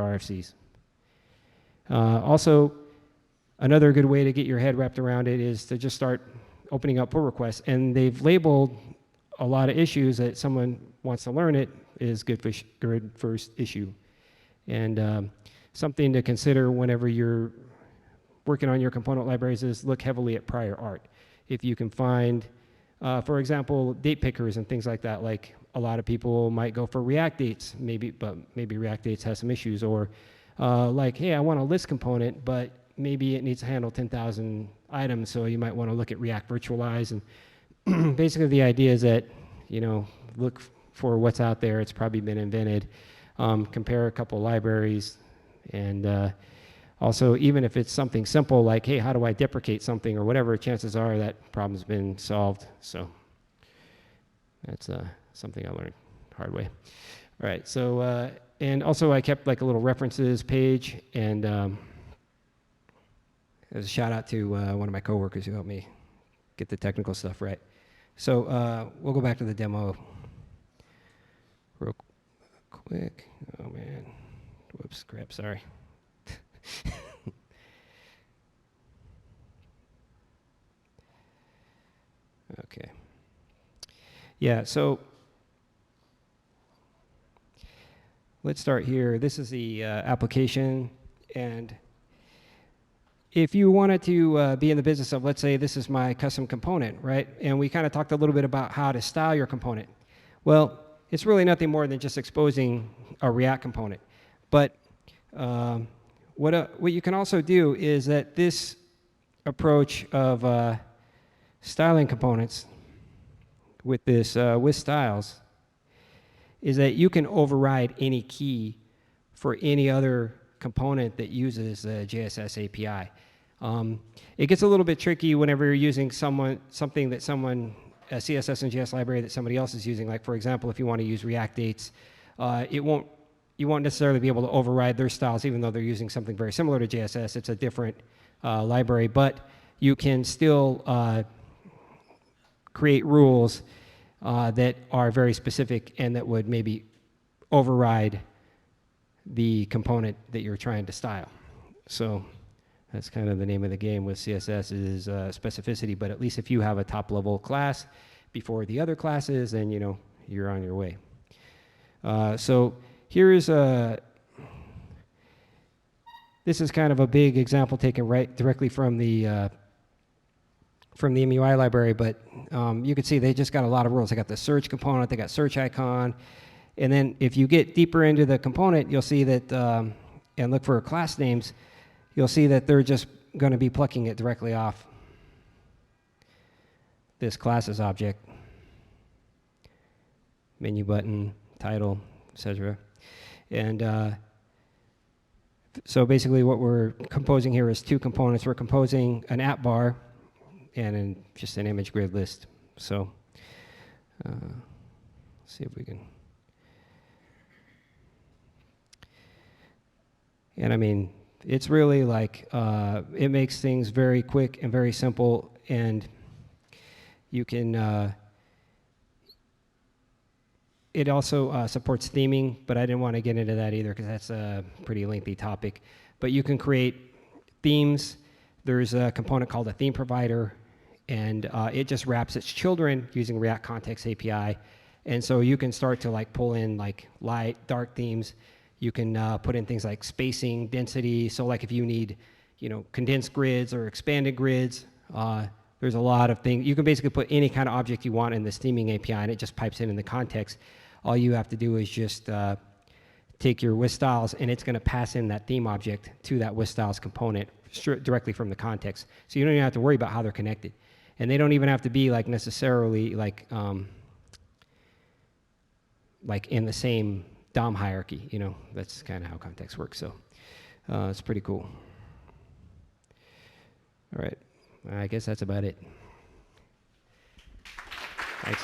RFCs. Also, another good way to get your head wrapped around it is to just start opening up pull requests. And they've labeled a lot of issues that someone wants to learn it is good first issue. And something to consider whenever you're working on your component libraries is look heavily at prior art. If you can find, for example, date pickers and things like that, like a lot of people might go for React dates, but maybe React dates has some issues, or like, hey, I want a list component, but maybe it needs to handle 10,000 items, so you might want to look at React Virtualize. And basically the idea is that, look for what's out there. It's probably been invented. Compare a couple libraries, and also, even if it's something simple like, hey, how do I deprecate something or whatever, chances are that problem's been solved. So that's something I learned the hard way. All right, so, and also I kept like a little references page, and as a shout out to one of my coworkers who helped me get the technical stuff right. So we'll go back to the demo real quick. Oh man, whoops, crap, sorry. Okay. Yeah, so let's start here. This is the application, and if you wanted to be in the business of, let's say this is my custom component, right? And we kind of talked a little bit about how to style your component. Well, it's really nothing more than just exposing a React component. But what you can also do is that this approach of styling components with this with styles is that you can override any key for any other component that uses the JSS API. It gets a little bit tricky whenever you're using something that a CSS and JS library that somebody else is using. Like, for example, if you want to use React dates, you won't necessarily be able to override their styles, even though they're using something very similar to JSS. It's a different library, but you can still create rules that are very specific and that would maybe override the component that you're trying to style. So that's kind of the name of the game with CSS is specificity, but at least if you have a top-level class before the other classes, then you're on your way. So here is this is kind of a big example taken directly from the MUI library, but you can see they just got a lot of rules. They got the search component, they got search icon, and then if you get deeper into the component, you'll see that, and look for class names, you'll see that they're just going to be plucking it directly off this classes object, menu button, title, etc. And so basically what we're composing here is two components. We're composing an app bar and just an image grid list. So let's see if we can. And I mean, it's really like, it makes things very quick and very simple, and you can, it also supports theming, but I didn't want to get into that either because that's a pretty lengthy topic. But you can create themes. There's a component called a theme provider, and it just wraps its children using React Context API. And so you can start to like pull in like light, dark themes. You can put in things like spacing, density. So like if you need, condensed grids or expanded grids, there's a lot of things. You can basically put any kind of object you want in this theming API, and it just pipes in the context. All you have to do is just take your with styles, and it's going to pass in that theme object to that with styles component directly from the context. So you don't even have to worry about how they're connected. And they don't even have to be like necessarily like in the same DOM hierarchy. That's kind of how context works. So it's pretty cool. All right. I guess that's about it. Thanks.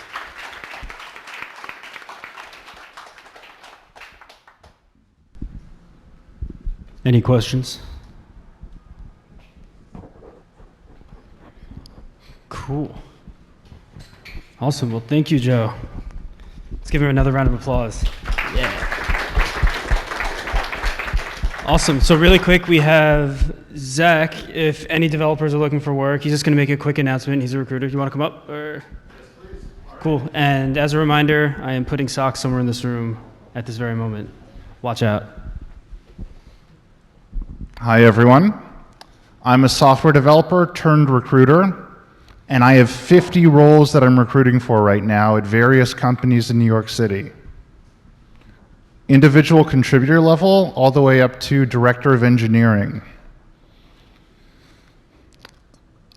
Any questions? Cool. Awesome. Well, thank you, Joe. Let's give him another round of applause. Yeah. Awesome. So really quick, we have Zach. If any developers are looking for work, he's just going to make a quick announcement. He's a recruiter. Do you want to come up? Or? Cool. And as a reminder, I am putting socks somewhere in this room at this very moment. Watch out. Hi, everyone. I'm a software developer turned recruiter, and I have 50 roles that I'm recruiting for right now at various companies in New York City. Individual contributor level, all the way up to director of engineering.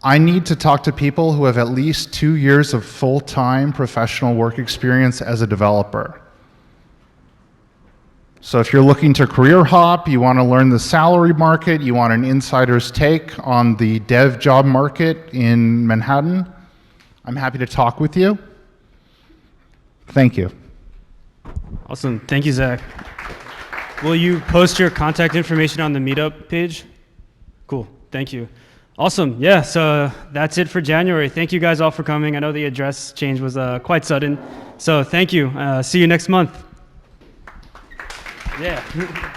I need to talk to people who have at least 2 years of full-time professional work experience as a developer. So if you're looking to career hop, you want to learn the salary market, you want an insider's take on the dev job market in Manhattan, I'm happy to talk with you. Thank you. Awesome. Thank you, Zach. Will you post your contact information on the Meetup page? Cool. Thank you. Awesome. Yeah, so that's it for January. Thank you guys all for coming. I know the address change was quite sudden. So thank you. See you next month. Yeah.